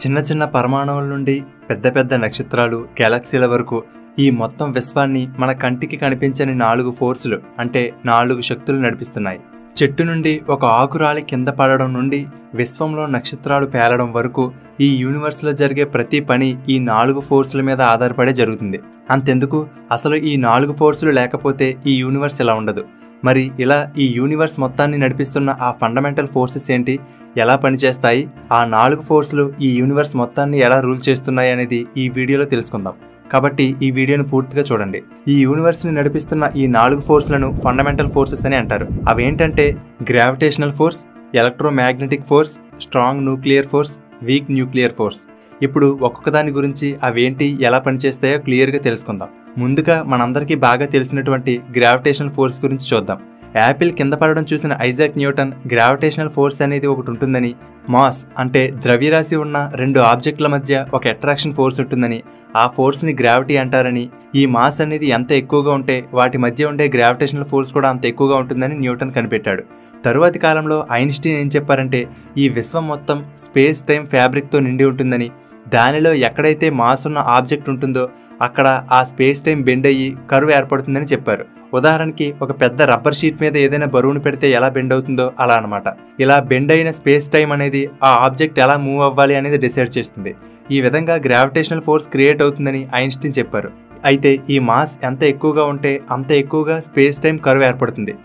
చిన్న చిన్న పరమాణువుల నుండి పెద్ద పెద్ద నక్షత్రాలు, గెలాక్సీల వరకు ఈ మొత్తం విశ్వాన్ని మన కంటికి కనిపించని 4 ఫోర్సులు అంటే 4 శక్తులు నడిపిస్తున్నాయి. చెట్టు నుండి ఒక ఆకురాలి కింద పడడం నుండి విశ్వంలో నక్షత్రాలు పేలడం వరకు ఈ యూనివర్స్లో జరిగే ప్రతి పని ఈ 4 ఫోర్సుల మీద ఆధారపడే జరుగుతుంది. అంతెందుకు, అసలు ఈ 4 ఫోర్సులు లేకపోతే ఈ యూనివర్స్ ఇలా ఉండదు. మరి ఇలా ఈ యూనివర్స్ మొత్తాన్ని నడిపిస్తున్న ఆ ఫండమెంటల్ ఫోర్సెస్ ఏంటి, ఎలా పనిచేస్తాయి, ఆ 4 ఫోర్సులు ఈ యూనివర్స్ మొత్తాన్ని ఎలా రూల్ చేస్తున్నాయి అనేది ఈ వీడియోలో తెలుసుకుందాం. కాబట్టి ఈ వీడియోను పూర్తిగా చూడండి. ఈ యూనివర్స్ని నడిపిస్తున్న ఈ 4 ఫోర్సులను ఫండమెంటల్ ఫోర్సెస్ అని అంటారు. అవేంటంటే gravitational force, electromagnetic force, strong nuclear force, week nuclear force. ఇప్పుడు ఒక్కొక్క దాని గురించి అవేంటి, ఎలా పనిచేస్తాయో క్లియర్గా తెలుసుకుందాం. ముందుగా మనందరికీ బాగా తెలిసినటువంటి గ్రావిటేషనల్ ఫోర్స్ గురించి చూద్దాం. యాపిల్ కింద పడడం చూసిన ఐజాక్ న్యూటన్ గ్రావిటేషనల్ ఫోర్స్ అనేది ఒకటి ఉంటుందని, మాస్ అంటే ద్రవ్యరాశి ఉన్న 2 ఆబ్జెక్టుల మధ్య ఒక అట్రాక్షన్ ఫోర్స్ ఉంటుందని, ఆ ఫోర్స్ని గ్రావిటీ అంటారని, ఈ మాస్ అనేది ఎంత ఎక్కువగా ఉంటే వాటి మధ్య ఉండే గ్రావిటేషనల్ ఫోర్స్ కూడా అంత ఎక్కువగా ఉంటుందని న్యూటన్ కనిపెట్టాడు. తరువాతి కాలంలో ఐన్స్టీన్ ఏం చెప్పారంటే ఈ విశ్వం మొత్తం స్పేస్ టైం ఫ్యాబ్రిక్తో నిండి ఉంటుందని, దానిలో ఎక్కడైతే మాస్ ఉన్న ఆబ్జెక్ట్ ఉంటుందో అక్కడ ఆ స్పేస్ టైం బెండ్ అయ్యి కర్వ్ ఏర్పడుతుందని చెప్పారు. ఉదాహరణకి ఒక పెద్ద రబ్బర్ షీట్ మీద ఏదైనా బరువును పెడితే ఎలా బెండ్ అవుతుందో అలా అనమాట. ఇలా బెండ్ అయిన స్పేస్ టైం అనేది ఆ ఆబ్జెక్ట్ ఎలా మూవ్ అవ్వాలి అనేది డిసైడ్ చేస్తుంది. ఈ విధంగా గ్రావిటేషనల్ ఫోర్స్ క్రియేట్ అవుతుందని ఐన్స్టీన్ చెప్పారు. అయితే ఈ మాస్ ఎంత ఎక్కువగా ఉంటే అంత ఎక్కువగా స్పేస్ టైం కర్వ్ ఏర్పడుతుంది.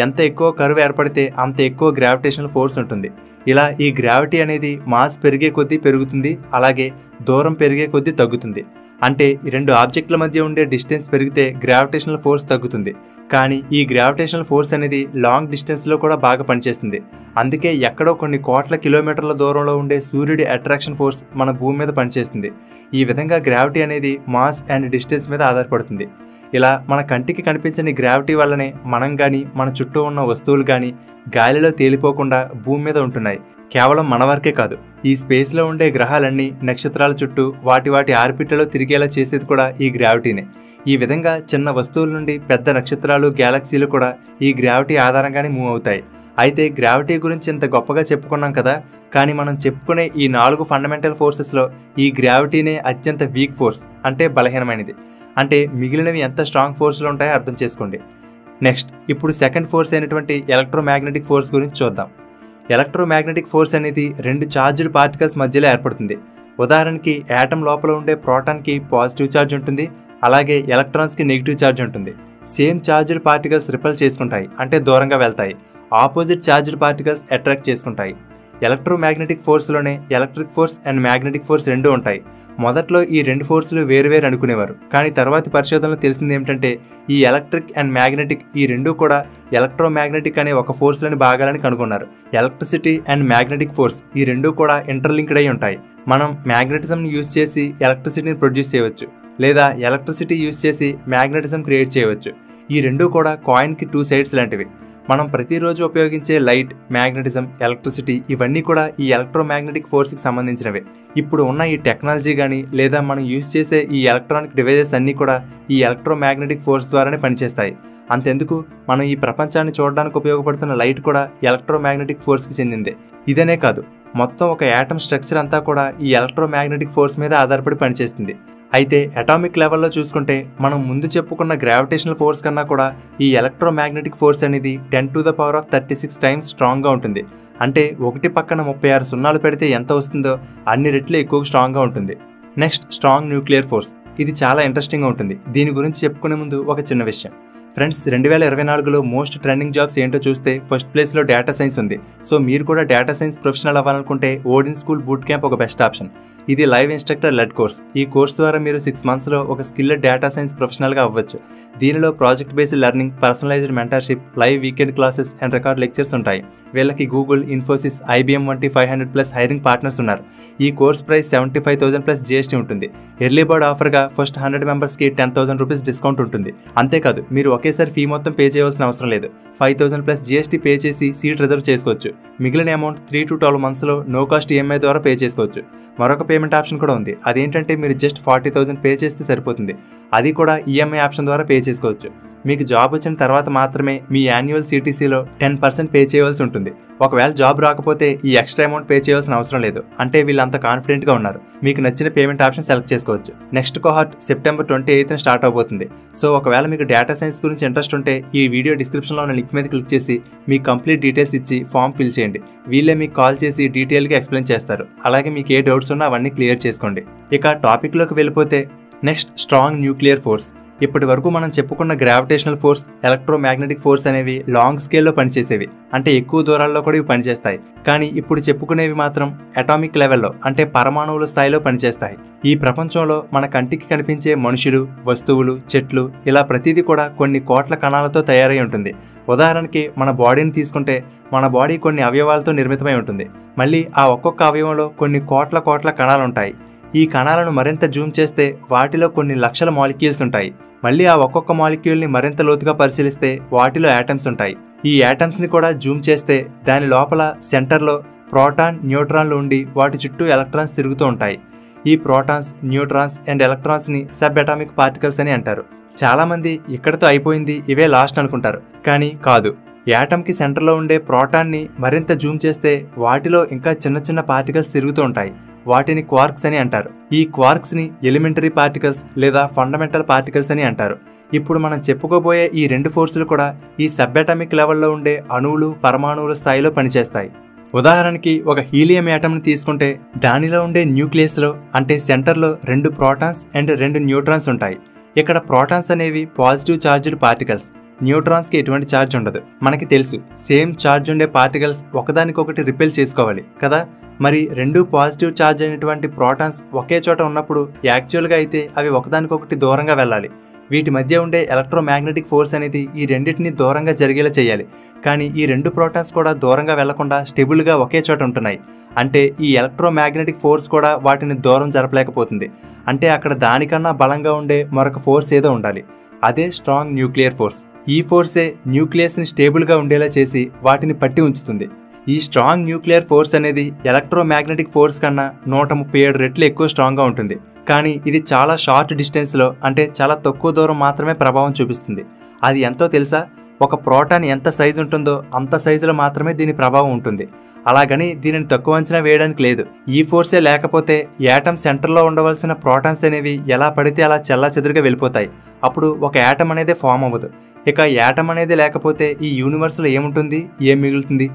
ఎంత ఎక్కువ కర్వ్ ఏర్పడితే అంత ఎక్కువ గ్రావిటేషనల్ ఫోర్స్ ఉంటుంది. ఇలా ఈ గ్రావిటీ అనేది మాస్ పెరిగే కొద్దీ పెరుగుతుంది, అలాగే దూరం పెరిగే కొద్దీ తగ్గుతుంది. అంటే ఈ 2 ఆబ్జెక్టుల మధ్య ఉండే డిస్టెన్స్ పెరిగితే గ్రావిటేషనల్ ఫోర్స్ తగ్గుతుంది. కానీ ఈ గ్రావిటేషనల్ ఫోర్స్ అనేది లాంగ్ డిస్టెన్స్లో కూడా బాగా పనిచేస్తుంది. అందుకే ఎక్కడో కొన్ని కోట్ల కిలోమీటర్ల దూరంలో ఉండే సూర్యుడి అట్రాక్షన్ ఫోర్స్ మన భూమి మీద పనిచేస్తుంది. ఈ విధంగా గ్రావిటీ అనేది మాస్ అండ్ డిస్టెన్స్ మీద ఆధారపడుతుంది. ఇలా మన కంటికి కనిపించని గ్రావిటీ వల్లనే మనం కానీ మన చుట్టూ ఉన్న వస్తువులు కానీ గాలిలో తేలిపోకుండా భూమి మీద ఉంటున్నాయి. కేవలం మన వరకే కాదు, ఈ స్పేస్లో ఉండే గ్రహాలన్నీ నక్షత్రాల చుట్టూ వాటి ఆర్బిట్లో తిరిగేలా చేసేది కూడా ఈ గ్రావిటీనే. ఈ విధంగా చిన్న వస్తువుల నుండి పెద్ద నక్షత్రాలు, గ్యాలక్సీలు కూడా ఈ గ్రావిటీ ఆధారంగానే మూవ్ అవుతాయి. అయితే గ్రావిటీ గురించి ఇంత గొప్పగా చెప్పుకున్నాం కదా, కానీ మనం చెప్పుకునే ఈ 4 ఫండమెంటల్ ఫోర్సెస్లో ఈ గ్రావిటీనే అత్యంత వీక్ ఫోర్స్, అంటే బలహీనమైనది. అంటే మిగిలినవి ఎంత స్ట్రాంగ్ ఫోర్స్లు ఉంటాయో అర్థం చేసుకోండి. నెక్స్ట్, ఇప్పుడు సెకండ్ ఫోర్స్ అయినటువంటి ఎలక్ట్రోమాగ్నెటిక్ ఫోర్స్ గురించి చూద్దాం. ఎలక్ట్రోమాగ్నెటిక్ ఫోర్స్ అనేది 2 చార్జ్డ్ పార్టికల్స్ మధ్యలో ఏర్పడుతుంది. ఉదాహరణకి యాటమ్ లోపల ఉండే ప్రోటాన్కి పాజిటివ్ ఛార్జ్ ఉంటుంది, అలాగే ఎలక్ట్రాన్స్కి నెగిటివ్ ఛార్జ్ ఉంటుంది. సేమ్ చార్జ్డ్ పార్టికల్స్ రిపల్ చేసుకుంటాయి, అంటే దూరంగా వెళ్తాయి. ఆపోజిట్ చార్జ్డ్ పార్టికల్స్ అట్రాక్ట్ చేసుకుంటాయి. ఎలక్ట్రోమాగ్నెటిక్ ఫోర్స్లోనే electric force and magnetic force 2 ఉంటాయి. మొదట్లో ఈ 2 ఫోర్సులు వేరువేరు అనుకునేవారు, కానీ తర్వాతి పరిశోధనలో తెలిసింది ఏమిటంటే ఈ ఎలక్ట్రిక్ అండ్ మ్యాగ్నెటిక్ ఈ 2 కూడా ఎలక్ట్రోమాగ్నెటిక్ అనే ఒక ఫోర్స్లోని భాగాలని కనుగొన్నారు. ఎలక్ట్రిసిటీ అండ్ మ్యాగ్నెటిక్ ఫోర్స్ ఈ 2 కూడా ఇంటర్లింక్డ్ అయి ఉంటాయి. మనం మ్యాగ్నెటిజంని యూజ్ చేసి ఎలక్ట్రిసిటీని ప్రొడ్యూస్ చేయవచ్చు, లేదా ఎలక్ట్రిసిటీ యూజ్ చేసి మ్యాగ్నెటిజం క్రియేట్ చేయవచ్చు. ఈ 2 కూడా కాయిన్కి 2 సైడ్స్ లాంటివి. మనం ప్రతిరోజు ఉపయోగించే లైట్, మ్యాగ్నెటిజం, ఎలక్ట్రిసిటీ ఇవన్నీ కూడా ఈ ఎలక్ట్రోమాగ్నెటిక్ ఫోర్స్కి సంబంధించినవే. ఇప్పుడు ఉన్న ఈ టెక్నాలజీ కానీ లేదా మనం యూజ్ చేసే ఈ ఎలక్ట్రానిక్ డివైజెస్ అన్నీ కూడా ఈ ఎలక్ట్రోమాగ్నెటిక్ ఫోర్స్ ద్వారానే పనిచేస్తాయి. అంతెందుకు, మనం ఈ ప్రపంచాన్ని చూడడానికి ఉపయోగపడుతున్న లైట్ కూడా ఎలక్ట్రోమాగ్నెటిక్ ఫోర్స్కి చెందిందే. ఇదనే కాదు, మొత్తం ఒక యాటమ్ స్ట్రక్చర్ అంతా కూడా ఈ ఎలక్ట్రోమాగ్నెటిక్ ఫోర్స్ మీద ఆధారపడి పనిచేస్తుంది. అయితే అటామిక్ లెవెల్లో చూసుకుంటే మనం ముందు చెప్పుకున్న గ్రావిటేషనల్ ఫోర్స్ కన్నా కూడా ఈ ఎలక్ట్రోమాగ్నెటిక్ ఫోర్స్ అనేది 10⁻36 టైమ్స్ స్ట్రాంగ్గా ఉంటుంది. అంటే 1 పక్కన 36 సున్నాలు పెడితే ఎంత వస్తుందో అన్ని రెట్లు ఎక్కువ స్ట్రాంగ్గా ఉంటుంది. Next, strong nuclear force. ఇది చాలా ఇంట్రెస్టింగ్గా ఉంటుంది. దీని గురించి చెప్పుకునే ముందు ఒక చిన్న విషయం. ఫ్రెండ్స్, 2024లో మోస్ట్ ట్రెండింగ్ జాబ్స్ ఏంటో చూస్తే ఫస్ట్ ప్లేస్లో డేటా సైన్స్ ఉంది. సో మీరు కూడా డేటా సైన్స్ ప్రొఫెషనల్ అవ్వాలనుకుంటే ఓడిన్ స్కూల్ బూట్ క్యాంప్ ఒక బెస్ట్ ఆప్షన్. ఇది లైవ్ ఇన్స్ట్రక్టర్ లెడ్ కోర్స్. ఈ కోర్స్ ద్వారా మీరు 6 మంత్స్లో ఒక స్కిల్డ్ డేటా సైన్స్ ప్రొఫెషనల్గా అవ్వచ్చు. దీనిలో project based learning, personalised mentorship, live weekend classes and record lectures ఉంటాయి. వీళ్ళకి గూగుల్, ఇన్ఫోసిస్, IBM వంటి 500+ హైరింగ్ పార్ట్నర్స్ ఉన్నారు. ఈ కోర్స్ ప్రైస్ 75,000+ GST ఉంటుంది. ఎర్లీ బర్డ్ ఆఫర్గా ఫస్ట్ 100 మెంబర్స్కి 10,000 రూపీస్ డిస్కౌంట్ ఉంటుంది. అంతేకాదు, మీరు ఒకేసారి ఫీ మొత్తం పే చేయవలసిన అవసరం లేదు. 5,000+ GST పే చేసి సీట్ రిజర్వ్ చేసుకోవచ్చు. మిగిలిన అమౌంట్ 3 to 12 మంత్స్లో నో కాస్ట్ EMI ద్వారా పే చేసుకోవచ్చు. మరొక పేమెంట్ ఆప్షన్ కూడా ఉంది. అదేంటంటే మీరు జస్ట్ 40,000 పే చేస్తే సరిపోతుంది. అది కూడా EMI ఆప్షన్ ద్వారా పే చేసుకోవచ్చు. మీకు జాబ్ వచ్చిన తర్వాత మాత్రమే మీ యాన్యువల్ CTCలో 10% పే చేయవలసి ఉంటుంది. ఒకవేళ జాబ్ రాకపోతే ఈ ఎక్స్ట్రా అమౌంట్ పే చేయవలసిన అవసరం లేదు. అంటే వీళ్ళంత కాన్ఫిడెంట్గా ఉన్నారు. మీకు నచ్చిన పేమెంట్ ఆప్షన్ సెలెక్ట్ చేసుకోవచ్చు. నెక్స్ట్ కోహార్ట్ సెప్టెంబర్ 28న స్టార్ట్ అవబోతుంది. సో ఒకవేళ మీకు డేటా సైన్స్ గురించి ఇంట్రెస్ట్ ఉంటే ఈ వీడియో డిస్క్రిప్షన్లో ఉన్న లింక్ మీద క్లిక్ చేసి మీ కంప్లీట్ డీటెయిల్స్ ఇచ్చి ఫామ్ ఫిల్ చేయండి. వీళ్ళే మీకు కాల్ చేసి డీటెయిల్గా ఎక్స్ప్లెయిన్ చేస్తారు. అలాగే మీకు ఏ డౌట్స్ ఉన్నా అవన్నీ క్లియర్ చేసుకోండి. ఇక టాపిక్లోకి వెళ్ళిపోతే నెక్స్ట్ స్ట్రాంగ్ న్యూక్లియర్ ఫోర్స్. ఇప్పటి వరకు మనం చెప్పుకున్న గ్రావిటేషనల్ ఫోర్స్, ఎలక్ట్రోమాగ్నెటిక్ ఫోర్స్ అనేవి లాంగ్ స్కేల్లో పనిచేసేవి, అంటే ఎక్కువ దూరాల్లో కూడా ఇవి పనిచేస్తాయి. కానీ ఇప్పుడు చెప్పుకునేవి మాత్రం అటామిక్ లెవెల్లో, అంటే పరమాణువుల స్థాయిలో పనిచేస్తాయి. ఈ ప్రపంచంలో మన కంటికి కనిపించే మనుషులు, వస్తువులు, చెట్లు ఇలా ప్రతిదీ కూడా కొన్ని కోట్ల కణాలతో తయారై ఉంటుంది. ఉదాహరణకి మన బాడీని తీసుకుంటే మన బాడీ కొన్ని అవయవాలతో నిర్మితమై ఉంటుంది. మళ్ళీ ఆ ఒక్కొక్క అవయవంలో కొన్ని కోట్ల కణాలు ఉంటాయి. ఈ కణాలను మరింత జూమ్ చేస్తే వాటిలో కొన్ని లక్షల మాలిక్యూల్స్ ఉంటాయి. మళ్ళీ ఆ ఒక్కొక్క మాలిక్యూల్ని మరింత లోతుగా పరిశీలిస్తే వాటిలో యాటమ్స్ ఉంటాయి. ఈ యాటమ్స్ని కూడా జూమ్ చేస్తే దాని లోపల సెంటర్లో ప్రోటాన్, న్యూట్రాన్లు ఉండి వాటి చుట్టూ ఎలక్ట్రాన్స్ తిరుగుతూ ఉంటాయి. ఈ ప్రోటాన్స్, న్యూట్రాన్స్ అండ్ ఎలక్ట్రాన్స్ని సబ్ అటామిక్ పార్టికల్స్ అని అంటారు. చాలామంది ఇక్కడతో అయిపోయింది, ఇవే లాస్ట్ అనుకుంటారు. కానీ కాదు. యాటమ్కి సెంటర్లో ఉండే ప్రోటాన్ని మరింత జూమ్ చేస్తే వాటిలో ఇంకా చిన్న పార్టికల్స్ తిరుగుతూ ఉంటాయి. వాటిని క్వార్క్స్ అని అంటారు. ఈ క్వార్క్స్ని ఎలిమెంటరీ పార్టికల్స్ లేదా ఫండమెంటల్ పార్టికల్స్ అని అంటారు. ఇప్పుడు మనం చెప్పుకోబోయే ఈ రెండు ఫోర్సులు కూడా ఈ సబ్ అటామిక్ లెవెల్లో ఉండే అణువులు, పరమాణువుల స్థాయిలో పనిచేస్తాయి. ఉదాహరణకి ఒక హీలియం యాటమ్ని తీసుకుంటే దానిలో ఉండే న్యూక్లియస్లో, అంటే సెంటర్లో 2 ప్రోటాన్స్ అండ్ 2 న్యూట్రాన్స్ ఉంటాయి. ఇక్కడ ప్రోటాన్స్ అనేవి పాజిటివ్ చార్జ్డ్ పార్టికల్స్, న్యూట్రాన్స్కి ఎటువంటి ఛార్జ్ ఉండదు. మనకి తెలుసు, సేమ్ ఛార్జ్ ఉండే పార్టికల్స్ ఒకదానికొకటి రిపెల్ చేసుకోవాలి కదా. మరి 2 పాజిటివ్ ఛార్జ్ అయినటువంటి ప్రోటాన్స్ ఒకే చోట ఉన్నప్పుడు యాక్చువల్గా అయితే అవి ఒకదానికొకటి దూరంగా వెళ్ళాలి. వీటి మధ్య ఉండే ఎలక్ట్రోమాగ్నెటిక్ ఫోర్స్ అనేది ఈ రెండింటిని దూరంగా జరిగేలా చేయాలి. కానీ ఈ 2 ప్రోటాన్స్ కూడా దూరంగా వెళ్లకుండా స్టేబుల్గా ఒకే చోట ఉంటున్నాయి. అంటే ఈ ఎలక్ట్రోమాగ్నెటిక్ ఫోర్స్ కూడా వాటిని దూరం జరపలేకపోతుంది. అంటే అక్కడ దానికన్నా బలంగా ఉండే మరొక ఫోర్స్ ఏదో ఉండాలి. అదే స్ట్రాంగ్ న్యూక్లియర్ ఫోర్స్. ఈ ఫోర్సే న్యూక్లియస్ని స్టేబుల్గా ఉండేలా చేసి వాటిని పట్టి ఉంచుతుంది. ఈ స్ట్రాంగ్ న్యూక్లియర్ ఫోర్స్ అనేది ఎలక్ట్రోమాగ్నెటిక్ ఫోర్స్ కన్నా 137 రెట్లు ఎక్కువ స్ట్రాంగ్గా ఉంటుంది. కానీ ఇది చాలా షార్ట్ డిస్టెన్స్లో, అంటే చాలా తక్కువ దూరం మాత్రమే ప్రభావం చూపిస్తుంది. అది ఎంతో తెలుసా? ఒక ప్రోటాన్ ఎంత సైజు ఉంటుందో అంత సైజులో మాత్రమే దీని ప్రభావం ఉంటుంది. అలాగని దీనిని తక్కువ అంచనా వేయడానికి లేదు. ఈ ఫోర్సే లేకపోతే యాటమ్ సెంటర్లో ఉండవలసిన ప్రోటాన్స్ అనేవి ఎలా పడితే అలా చెల్లాచెదురుగా వెళ్ళిపోతాయి. అప్పుడు ఒక యాటమ్ అనేది ఫామ్ అవ్వదు. ఇక యాటమ్ అనేది లేకపోతే ఈ యూనివర్స్లో ఏముంటుంది, ఏం మిగులుతుంది?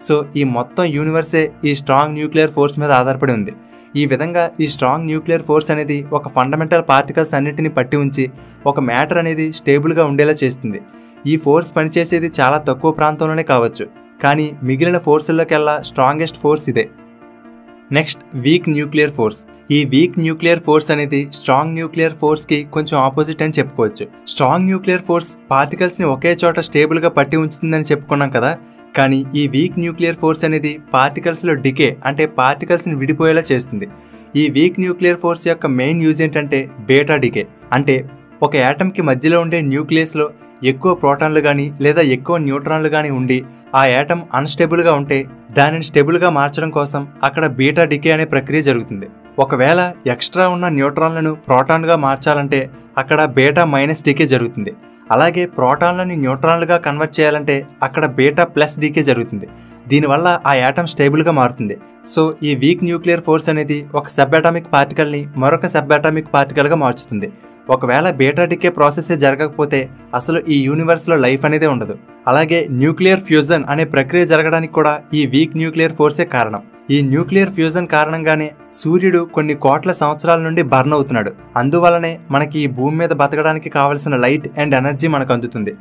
సో ఈ మొత్తం యూనివర్సే ఈ స్ట్రాంగ్ న్యూక్లియర్ ఫోర్స్ మీద ఆధారపడి ఉంది. ఈ విధంగా ఈ స్ట్రాంగ్ న్యూక్లియర్ ఫోర్స్ అనేది ఒక ఫండమెంటల్ పార్టికల్స్ అన్నిటిని పట్టి ఉంచి ఒక మ్యాటర్ అనేది స్టేబుల్గా ఉండేలా చేస్తుంది. ఈ ఫోర్స్ పనిచేసేది చాలా తక్కువ ప్రాంతంలోనే కావచ్చు, కానీ మిగిలిన ఫోర్సుల్లోకెల్లా స్ట్రాంగెస్ట్ ఫోర్స్ ఇదే. Next week nuclear force. ఈ వీక్ న్యూక్లియర్ ఫోర్స్ అనేది స్ట్రాంగ్ న్యూక్లియర్ ఫోర్స్కి కొంచెం ఆపోజిట్ అని చెప్పుకోవచ్చు. స్ట్రాంగ్ న్యూక్లియర్ ఫోర్స్ పార్టికల్స్ని ఒకే చోట స్టేబుల్గా పట్టి ఉంచుతుందని చెప్పుకున్నాం కదా. కానీ ఈ వీక్ న్యూక్లియర్ ఫోర్స్ అనేది పార్టికల్స్లో డికే, అంటే పార్టికల్స్ని విడిపోయేలా చేస్తుంది. ఈ వీక్ న్యూక్లియర్ ఫోర్స్ యొక్క మెయిన్ యూజ్ ఏంటంటే బీటా డికే. అంటే ఒక యాటమ్కి మధ్యలో ఉండే న్యూక్లియస్లో ఎక్కువ ప్రోటాన్లు కానీ లేదా ఎక్కువ న్యూట్రాన్లు కానీ ఉండి ఆ యాటమ్ అన్స్టేబుల్గా ఉంటే దానిని స్టేబుల్గా మార్చడం కోసం అక్కడ బీటా డికే అనే ప్రక్రియ జరుగుతుంది. ఒకవేళ ఎక్స్ట్రా ఉన్న న్యూట్రాన్లను ప్రోటాన్గా మార్చాలంటే అక్కడ బీటా మైనస్ డికే జరుగుతుంది. అలాగే ప్రోటాన్లని న్యూట్రాన్లుగా కన్వర్ట్ చేయాలంటే అక్కడ బీటా ప్లస్ డికే జరుగుతుంది. దీనివల్ల ఆ యాటమ్ స్టేబుల్గా మారుతుంది. సో ఈ వీక్ న్యూక్లియర్ ఫోర్స్ అనేది ఒక సబ్ అటామిక్ పార్టికల్ని మరొక సబ్ అటామిక్ పార్టికల్గా మార్చుతుంది. ఒకవేళ బీటా డికే ప్రాసెసే జరగకపోతే అసలు ఈ యూనివర్స్లో లైఫ్ అనేది ఉండదు. అలాగే న్యూక్లియర్ ఫ్యూజన్ అనే ప్రక్రియ జరగడానికి కూడా ఈ వీక్ న్యూక్లియర్ ఫోర్సే కారణం. ఈ న్యూక్లియర్ ఫ్యూజన్ కారణంగానే సూర్యుడు కొన్ని కోట్ల సంవత్సరాల నుండి బర్న్ అవుతున్నాడు. అందువల్లనే మనకి ఈ భూమి మీద బతకడానికి కావలసిన లైట్ అండ్ ఎనర్జీ మనకు అందుతుంది.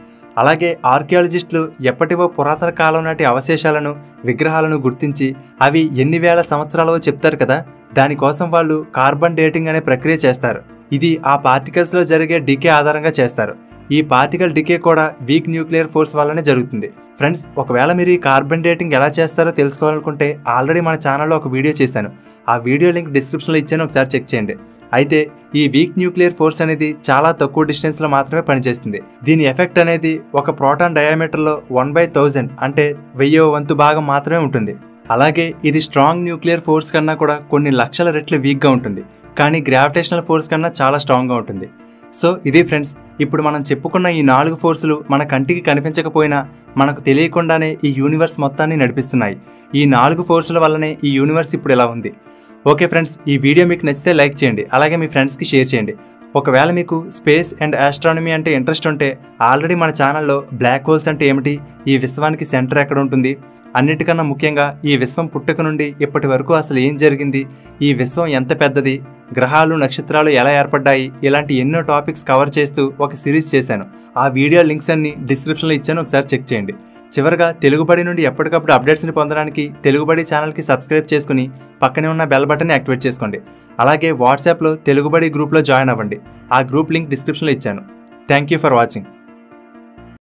అలాగే ఆర్కియాలజిస్టులు ఎప్పటివో పురాతన కాలం నాటి అవశేషాలను, విగ్రహాలను గుర్తించి అవి ఎన్ని వేల సంవత్సరాలవో చెప్తారు కదా. దానికోసం వాళ్ళు కార్బన్ డేటింగ్ అనే ప్రక్రియ చేస్తారు. ఇది ఆ పార్టికల్స్లో జరిగే డికే ఆధారంగా చేస్తారు. ఈ పార్టికల్ డికే కూడా వీక్ న్యూక్లియర్ ఫోర్స్ వల్లనే జరుగుతుంది. ఫ్రెండ్స్, ఒకవేళ మీరు ఈ కార్బన్ డేటింగ్ ఎలా చేస్తారో తెలుసుకోవాలనుకుంటే ఆల్రెడీ మన ఛానల్లో ఒక వీడియో చేశాను. ఆ వీడియో లింక్ డిస్క్రిప్షన్లో ఇచ్చాను, ఒకసారి చెక్ చేయండి. అయితే ఈ వీక్ న్యూక్లియర్ ఫోర్స్ అనేది చాలా తక్కువ డిస్టెన్స్లో మాత్రమే పనిచేస్తుంది. దీని ఎఫెక్ట్ అనేది ఒక ప్రోటాన్ డయామీటర్లో 1/1000, అంటే 1000వ వంతు భాగం మాత్రమే ఉంటుంది. అలాగే ఇది స్ట్రాంగ్ న్యూక్లియర్ ఫోర్స్ కన్నా కూడా కొన్ని లక్షల రెట్లు వీక్గా ఉంటుంది. కానీ గ్రావిటేషనల్ ఫోర్స్ కన్నా చాలా స్ట్రాంగ్గా ఉంటుంది. సో ఇది ఫ్రెండ్స్, ఇప్పుడు మనం చెప్పుకున్న ఈ 4 ఫోర్సులు మన కంటికి కనిపించకపోయినా మనకు తెలియకుండానే ఈ యూనివర్స్ మొత్తాన్ని నడిపిస్తున్నాయి. ఈ 4 ఫోర్సుల వల్లనే ఈ యూనివర్స్ ఇప్పుడు ఇలా ఉంది. ఓకే ఫ్రెండ్స్, ఈ వీడియో మీకు నచ్చితే లైక్ చేయండి, అలాగే మీ ఫ్రెండ్స్కి షేర్ చేయండి. ఒకవేళ మీకు స్పేస్ అండ్ ఆస్ట్రానమీ అంటే ఇంట్రెస్ట్ ఉంటే ఆల్రెడీ మన ఛానల్లో బ్లాక్ హోల్స్ అంటే ఏమిటి, ఈ విశ్వానికి సెంటర్ ఎక్కడ ఉంటుంది, అన్నిటికన్నా ముఖ్యంగా ఈ విశ్వం పుట్టుక నుండి ఇప్పటి వరకు అసలు ఏం జరిగింది, ఈ విశ్వం ఎంత పెద్దది, గ్రహాలు నక్షత్రాలు ఎలా ఏర్పడ్డాయి, ఇలాంటి ఎన్నో టాపిక్స్ కవర్ చేస్తూ ఒక సిరీస్ చేశాను. ఆ వీడియో లింక్స్ అన్ని డిస్క్రిప్షన్లో ఇచ్చాను, ఒకసారి చెక్ చేయండి. చివరగా తెలుగుబడి నుండి ఎప్పటికప్పుడు అప్డేట్స్ని పొందడానికి తెలుగుబడి ఛానల్కి సబ్స్క్రైబ్ చేసుకుని పక్కనే ఉన్న బెల్ బటన్ని యాక్టివేట్ చేసుకోండి. అలాగే వాట్సాప్లో తెలుగుబడి గ్రూప్లో జాయిన్ అవ్వండి. ఆ గ్రూప్ లింక్ డిస్క్రిప్షన్లో ఇచ్చాను. Thank you for watching.